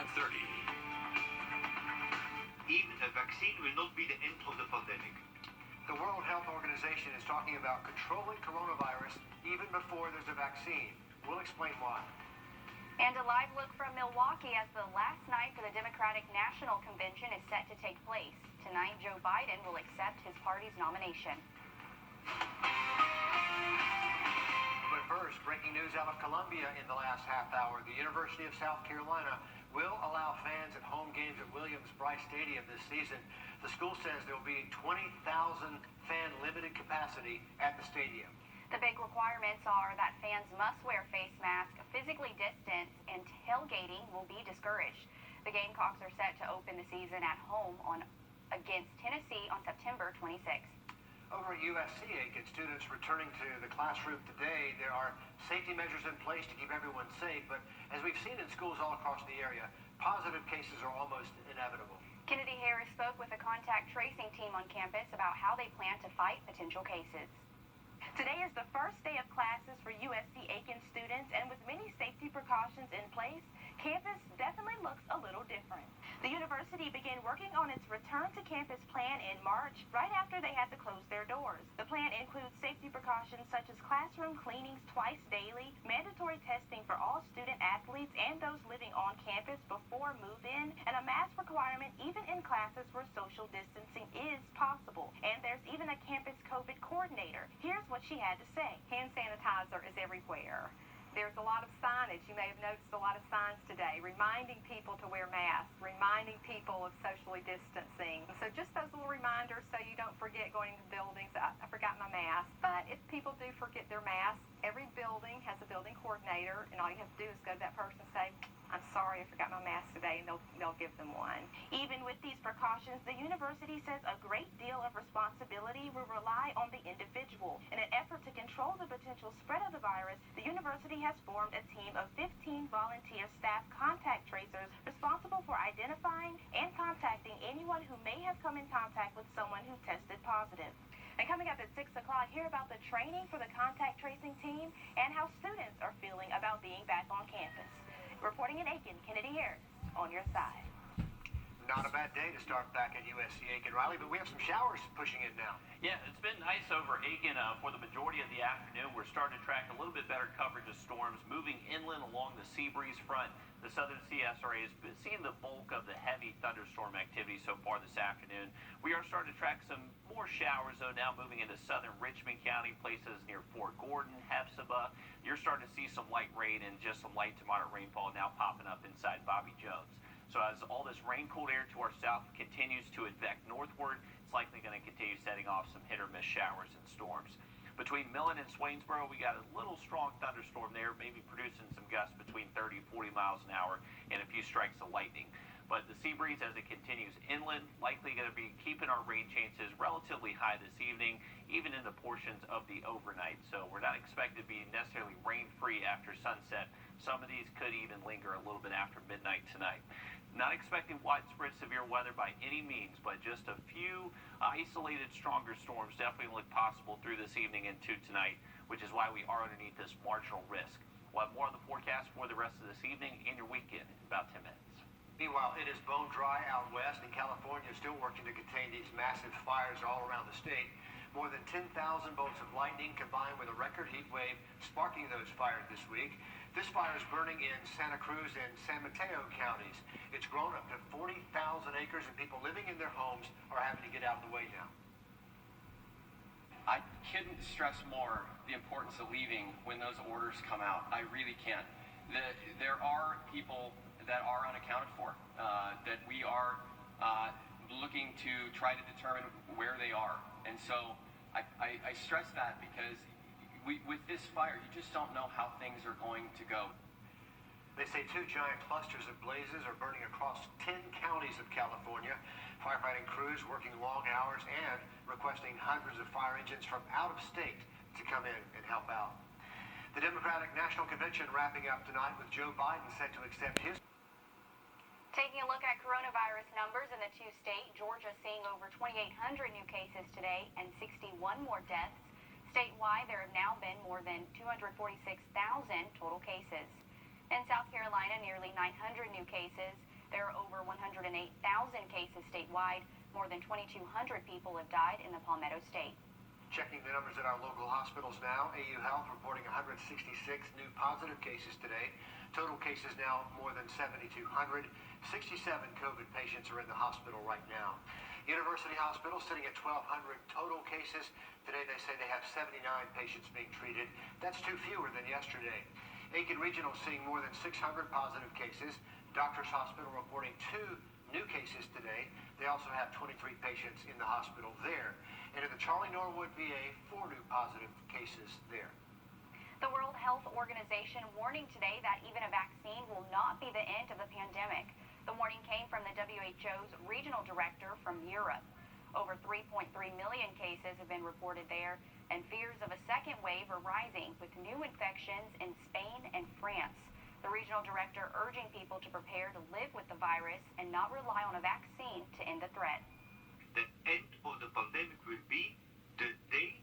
5:30. Even a vaccine will not be the end of the pandemic. The World Health Organization is talking about controlling coronavirus even before there's a vaccine. We'll explain why. And a live look from Milwaukee as the last night for the Democratic National Convention is set to take place. Tonight, Joe Biden will accept his party's nomination. But first, breaking news out of Columbia in the last half hour. The University of South Carolina will allow fans at home games at Williams-Brice Stadium this season. The school says there will be 20,000 fan limited capacity at the stadium. The big requirements are that fans must wear face masks, physically distance, and tailgating will be discouraged. The Gamecocks are set to open the season at home against Tennessee on September 26th. Over at USC, Aiken, students returning to the classroom today. There are safety measures in place to keep everyone safe, but as we've seen in schools all across the area, positive cases are almost inevitable. Kennedy Harris spoke with a contact tracing team on campus about how they plan to fight potential cases. Today is the first day of classes for USC Aiken students, and with many safety precautions in place, campus definitely looks a little different. The university began working on its return to campus plan in March, right after they had to close their doors. The plan includes safety precautions such as classroom cleanings twice daily, mandatory testing for all student athletes and those living on campus before move-in, and a mask requirement even in classes where social distancing is possible. And there's even a campus COVID coordinator. Here's what she had to say. Hand sanitizer is everywhere. There's a lot of signage. You may have noticed a lot of signs today reminding people to wear masks, reminding people of socially distancing. So just those little reminders so you don't forget going into buildings. I forgot my mask. But if people do forget their mask, every building has a building coordinator, and all you have to do is go to that person and say, I'm sorry, I forgot my mask today, and they'll give them one. Even with these precautions, the university says a great deal of responsibility will rely on the individual. In an effort to control the potential spread of the virus, the university has formed a team of 15 volunteer staff contact tracers responsible for identifying and contacting anyone who may have come in contact with someone who tested positive. And coming up at 6 o'clock, hear about the training for the contact tracing team and how students are feeling about being back on campus. Reporting in Aiken, Kennedy Harris, on your side. Not a bad day to start back at USC Aiken, Riley, but we have some showers pushing in now. Yeah, it's been nice over Aiken for the majority of the afternoon. We're starting to track a little bit better coverage of storms moving inland along the sea breeze front. The southern CSRA has been seeing the bulk of the heavy thunderstorm activity so far this afternoon. We are starting to track some more showers, though, now moving into southern Richmond County, places near Fort Gordon, Hephzibah. You're starting to see some light rain and just some light to moderate rainfall now popping up inside Bobby Jones. So as all this rain-cooled air to our south continues to advance northward, it's likely going to continue setting off some hit-or-miss showers and storms. Between Millen and Swainsboro, we got a little strong thunderstorm there, maybe producing some gusts between 30 and 40 miles an hour and a few strikes of lightning. But the sea breeze, as it continues inland, likely going to be keeping our rain chances relatively high this evening, even in the portions of the overnight. So we're not expected to be necessarily rain-free after sunset. Some of these could even linger a little bit after midnight tonight. Not expecting widespread severe weather by any means, but just a few isolated stronger storms definitely look possible through this evening into tonight, which is why we are underneath this marginal risk. We'll have more on the forecast for the rest of this evening and your weekend in about 10 minutes. Meanwhile, it is bone dry out west, and California is still working to contain these massive fires all around the state. More than 10,000 bolts of lightning combined with a record heat wave sparking those fires this week. This fire is burning in Santa Cruz and San Mateo counties. It's grown up to 40,000 acres, and people living in their homes are having to get out of the way now. I couldn't stress more the importance of leaving when those orders come out. I really can't. There are people that are unaccounted for, that we are looking to try to determine where they are. And so I stress that because with this fire, you just don't know how things are going to go. They say 2 giant clusters of blazes are burning across 10 counties of California. Firefighting crews working long hours and requesting hundreds of fire engines from out of state to come in and help out. The Democratic National Convention wrapping up tonight with Joe Biden set to accept his... Taking a look at coronavirus numbers in the 2 states, Georgia seeing over 2,800 new cases today and 61 more deaths. Statewide, there have now been more than 246,000 total cases. In South Carolina, nearly 900 new cases There are over 108,000 cases statewide. More than 2,200 people have died in the Palmetto State. Checking the numbers at our local hospitals now. AU Health reporting 166 new positive cases today. Total cases now more than 7,200. 67 COVID patients are in the hospital right now. University Hospital sitting at 1,200 total cases. Today they say they have 79 patients being treated. That's 2 fewer than yesterday. Aiken Regional seeing more than 600 positive cases. Doctors Hospital reporting 2 new cases today. They also have 23 patients in the hospital there. And in the Charlie Norwood VA, 4 new positive cases there. The World Health Organization warning today that even a vaccine will not be the end of the pandemic. The warning came from the WHO's regional director from Europe. Over 3.3 million cases have been reported there, and fears of a second wave are rising with new infections in Spain and France. The regional director urging people to prepare to live with the virus and not rely on a vaccine to end the threat. The end of the pandemic will be the day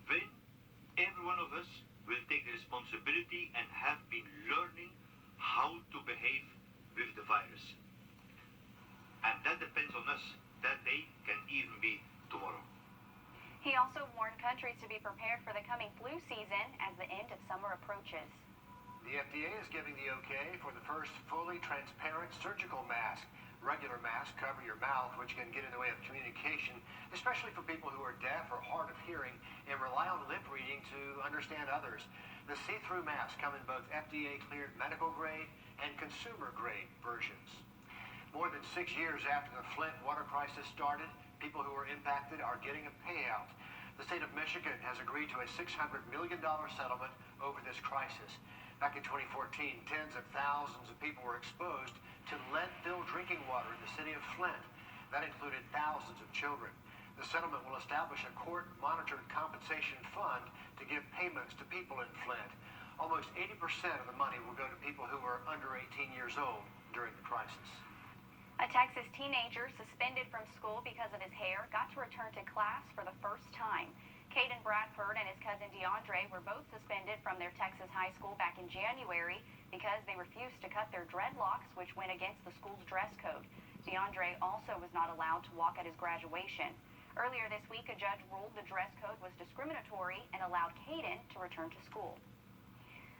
when every one of us will take responsibility and have been learning how to behave with the virus. And that depends on us. That day can even be tomorrow. He also warned countries to be prepared for the coming flu season as the end of summer approaches. The FDA is giving the okay for the first fully transparent surgical mask. Regular masks cover your mouth, which can get in the way of communication, especially for people who are deaf or hard of hearing and rely on lip reading to understand others. The see-through masks come in both FDA-cleared medical grade and consumer grade versions. More than 6 years after the Flint water crisis started, people who were impacted are getting a payout. The state of Michigan has agreed to a $600 million settlement over this crisis. Back in 2014, tens of thousands of people were exposed to lead-filled drinking water in the city of Flint. That included thousands of children. The settlement will establish a court-monitored compensation fund to give payments to people in Flint. Almost 80% of the money will go to people who were under 18 years old during the crisis. A Texas teenager suspended from school because of his hair got to return to class for the first time. Caden Bradford and his cousin DeAndre were both suspended from their Texas high school back in January because they refused to cut their dreadlocks, which went against the school's dress code. DeAndre also was not allowed to walk at his graduation. Earlier this week, a judge ruled the dress code was discriminatory and allowed Caden to return to school.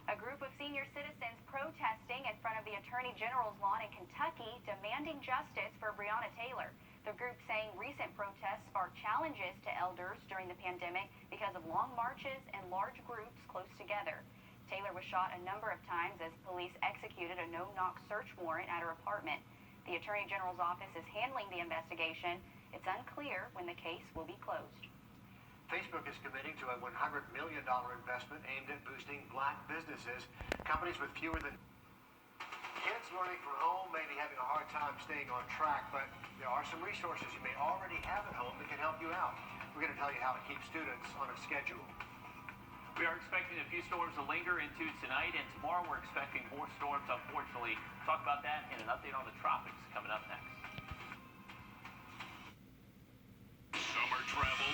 A group of senior citizens protesting in front of the Attorney General's lawn in Kentucky demanding justice for Breonna Taylor. The group saying recent protests sparked challenges to elders during the pandemic because of long marches and large groups close together. Taylor was shot a number of times as police executed a no-knock search warrant at her apartment. The Attorney General's office is handling the investigation. It's unclear when the case will be closed. Facebook is committing to a $100 million investment aimed at boosting black businesses. Companies with fewer than kids learning from home may be having a hard time staying on track, but there are some resources you may already have at home that can help you out. We're going to tell you how to keep students on a schedule. We are expecting a few storms to linger into tonight, and tomorrow we're expecting more storms, unfortunately. Talk about that and an update on the tropics coming up next. Summer travel.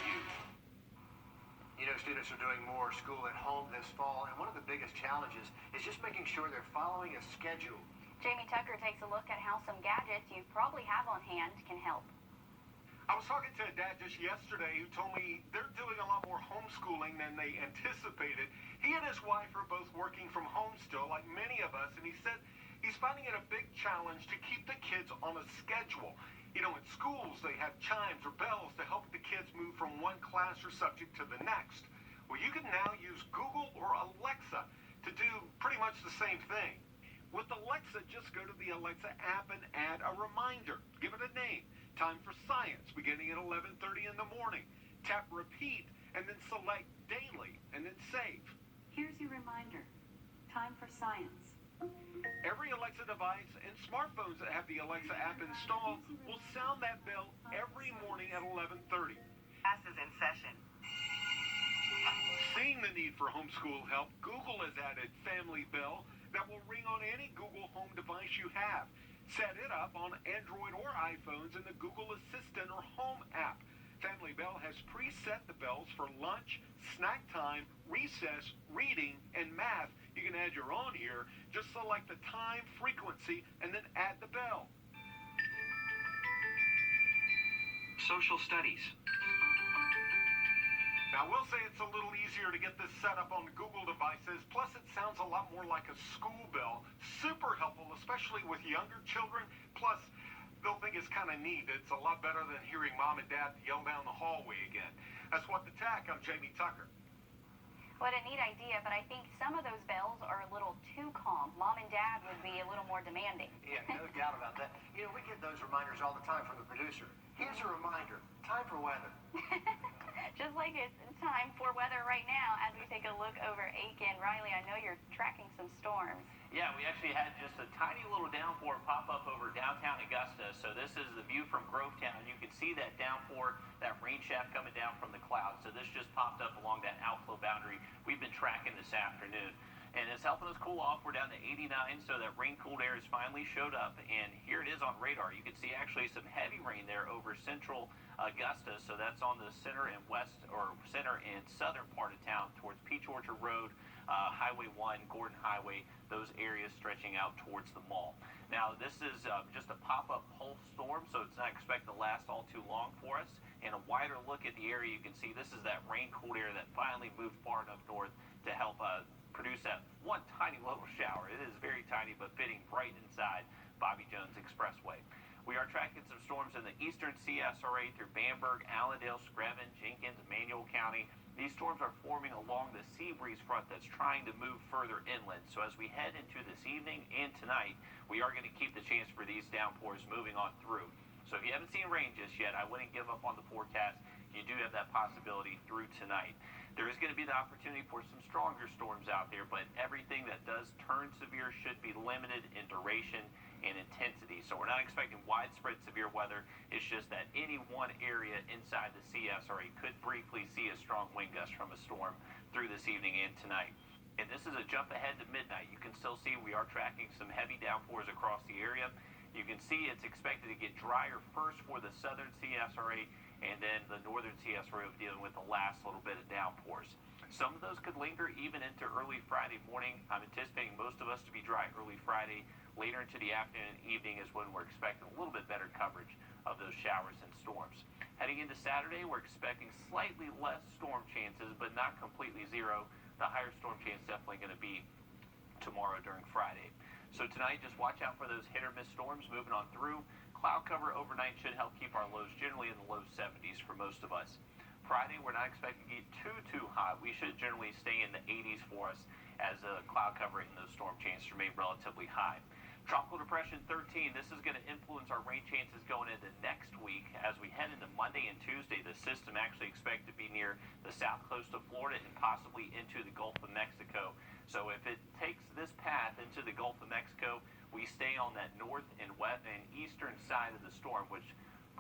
You know, students are doing more school at home this fall, and one of the biggest challenges is just making sure they're following a schedule. Jamie Tucker takes a look at how some gadgets you probably have on hand can help. I was talking to a dad just yesterday who told me they're doing a lot more homeschooling than they anticipated. He and his wife are both working from home still, like many of us, and he said he's finding it a big challenge to keep the kids on a schedule. You know, in schools, they have chimes or bells to help the kids move from one class or subject to the next. Well, you can now use Google or Alexa to do pretty much the same thing. With Alexa, just go to the Alexa app and add a reminder. Give it a name. Time for science, beginning at 11:30 in the morning. Tap repeat, and then select daily, and then save. Here's your reminder. Time for science. Every Alexa device and smartphones that have the Alexa app installed will sound that bell every morning at 11:30. Class is in session. Seeing the need for homeschool help, Google has added Family Bell that will ring on any Google Home device you have. Set it up on Android or iPhones in the Google Assistant or Home app. Family Bell has preset the bells for lunch, snack time, recess, reading, and math. You can add your own here. Just select the time, frequency, and then add the bell. Social studies. Now, I will say it's a little easier to get this set up on Google devices, plus it sounds a lot more like a school bell. Super helpful, especially with younger children, plus they'll think it's kind of neat. It's a lot better than hearing mom and dad yell down the hallway again. That's What the Tack. I'm Jamie Tucker. What a neat idea, but I think some of those bells are a little too calm. Mom and Dad would be a little more demanding. Yeah, no doubt about that. You know, we get those reminders all the time from the producer. Here's a reminder. Time for weather. Just like it's time for weather right now as we take a look over Aiken. Riley, I know you're tracking some storms. Yeah, we actually had just a tiny little downpour pop up over downtown Augusta. So this is the view from Grovetown. You can see that downpour, that rain shaft coming down from the clouds. So this just popped up along that outflow boundary we've been tracking this afternoon. And it's helping us cool off. We're down to 89, so that rain-cooled air has finally showed up. And here it is on radar. You can see actually some heavy rain there over central Augusta. So that's on the center and west, or center and southern part of town towards Peach Orchard Road, Highway 1, Gordon Highway, those areas stretching out towards the mall. Now, this is just a pop-up pulse storm, so it's not expected to last all too long for us. And a wider look at the area, you can see this is that rain-cooled air that finally moved far enough north to help produce that one tiny little shower. It is very tiny, but fitting right inside Bobby Jones Expressway. We are tracking some storms in the eastern CSRA through Bamberg, Allendale, Screven, Jenkins, Emmanuel County. These storms are forming along the sea breeze front that's trying to move further inland. So as we head into this evening and tonight, we are going to keep the chance for these downpours moving on through. So if you haven't seen rain just yet, I wouldn't give up on the forecast. You do have that possibility through tonight. There is going to be the opportunity for some stronger storms out there, but everything that does turn severe should be limited in duration and intensity. So we're not expecting widespread severe weather. It's just that any one area inside the CSRA could briefly see a strong wind gust from a storm through this evening and tonight. And this is a jump ahead to midnight. You can still see we are tracking some heavy downpours across the area. You can see it's expected to get drier first for the southern CSRA, and then the northern CSRA will be dealing with the last little bit of downpours. Some of those could linger even into early Friday morning. I'm anticipating most of us to be dry early Friday. Later into the afternoon and evening is when we're expecting a little bit better coverage of those showers and storms. Heading into Saturday, we're expecting slightly less storm chances, but not completely zero. The higher storm chance definitely going to be tomorrow during Friday. So tonight, just watch out for those hit or miss storms moving on through. Cloud cover overnight should help keep our lows generally in the low 70s for most of us. Friday, we're not expecting to get too hot. We should generally stay in the 80s for us as cloud cover and those storm chances remain relatively high. Tropical Depression 13, this is going to influence our rain chances going into next week. As we head into Monday and Tuesday, the system actually expected to be near the south coast of Florida and possibly into the Gulf of Mexico. So if it takes this path into the Gulf of Mexico, we stay on that north and west and eastern side of the storm, which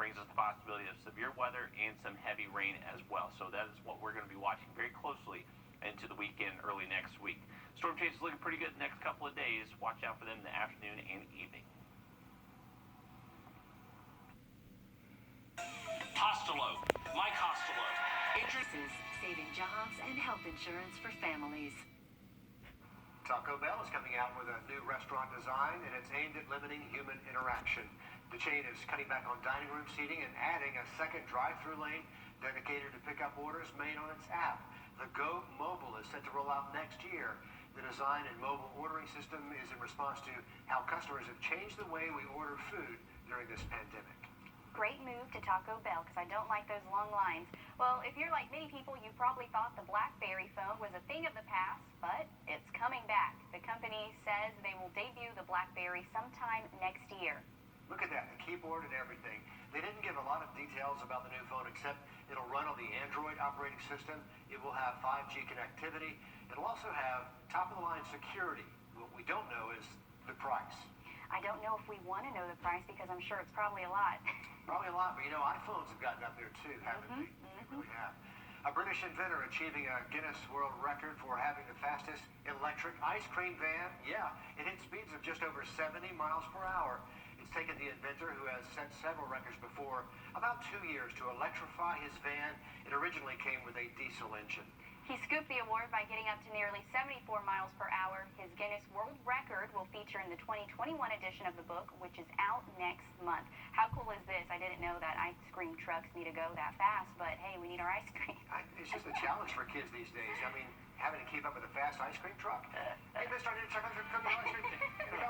brings us the possibility of severe weather and some heavy rain as well. So that is what we're going to be watching very closely into the weekend, early next week. Storm chances looking pretty good the next couple of days. Watch out for them in the afternoon and evening. Costello. Mike Costello. Saving jobs and health insurance for families. Taco Bell is coming out with a new restaurant design, and it's aimed at limiting human interaction. The chain is cutting back on dining room seating and adding a second drive-through lane dedicated to pick up orders made on its app. The Go Mobile is set to roll out next year. The design and mobile ordering system is in response to how customers have changed the way we order food during this pandemic. Great move to Taco Bell, because I don't like those long lines. Well, if you're like many people, you probably thought the BlackBerry phone was a thing of the past, but it's coming back. The company says they will debut the BlackBerry sometime next year. Look at that, the keyboard and everything. They didn't give a lot of details about the new phone, except it'll run on the Android operating system. It will have 5G connectivity. It'll also have top-of-the-line security. What we don't know is the price. I don't know if we want to know the price, because I'm sure it's probably a lot. Probably a lot, but you know, iPhones have gotten up there too, haven't they? They really have. A British inventor achieving a Guinness World Record for having the fastest electric ice cream van. Yeah, it hit speeds of just over 70 miles per hour. It's taken the inventor, who has set several records before, about 2 years to electrify his van. It originally came with a diesel engine. He scooped the award by getting up to nearly 74 miles per hour. His Guinness World Record will feature in the 2021 edition of the book, which is out next month. How cool is this? I didn't know that ice cream trucks need to go that fast, but hey, we need our ice cream. It's just a challenge for kids these days. I mean, having to keep up with a fast ice cream truck. Hey, mister, I need to check out your cookie ice cream. Here we go.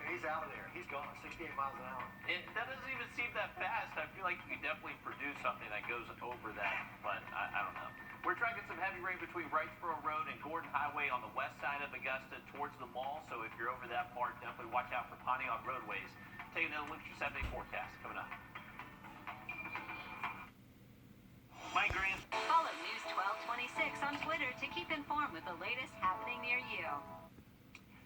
And he's out of there. He's gone 68 miles an hour. That doesn't even seem that fast. I feel like you could definitely produce something that goes over that, but I don't know. We're tracking some heavy rain between Wrightsboro Road and Gordon Highway on the west side of Augusta towards the mall, so if you're over that part, definitely watch out for Pontiac roadways. Taking another look at your 7-day forecast coming up. My grand. Follow News 1226 on Twitter to keep informed with the latest happening near you.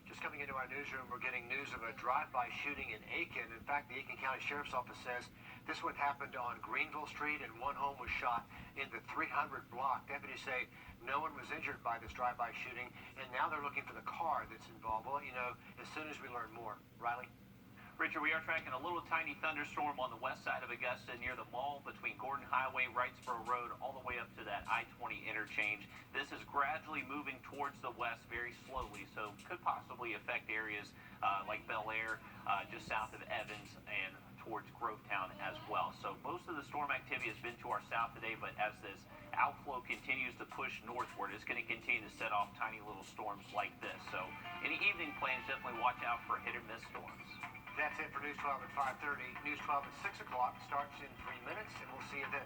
Just coming into our newsroom, we're getting news of a drive-by shooting in Aiken. In fact, the Aiken County Sheriff's Office says this one happened on Greenville Street, and one home was shot in the 300 block. Deputies say no one was injured by this drive-by shooting, and now they're looking for the car that's involved. Well, you know, as soon as we learn more. Riley? Richard, we are tracking a little tiny thunderstorm on the west side of Augusta near the mall between Gordon Highway, Wrightsboro Road, all the way up to that I-20 interchange. This is gradually moving towards the west very slowly, so could possibly affect areas like Bel Air, just south of Evans, and towards Grovetown as well. So most of the storm activity has been to our south today, but as this outflow continues to push northward, it's going to continue to set off tiny little storms like this. So any evening plans, definitely watch out for hit or miss storms. That's it for News 12 at 5:30. News 12 at 6 o'clock starts in 3 minutes, and we'll see you then.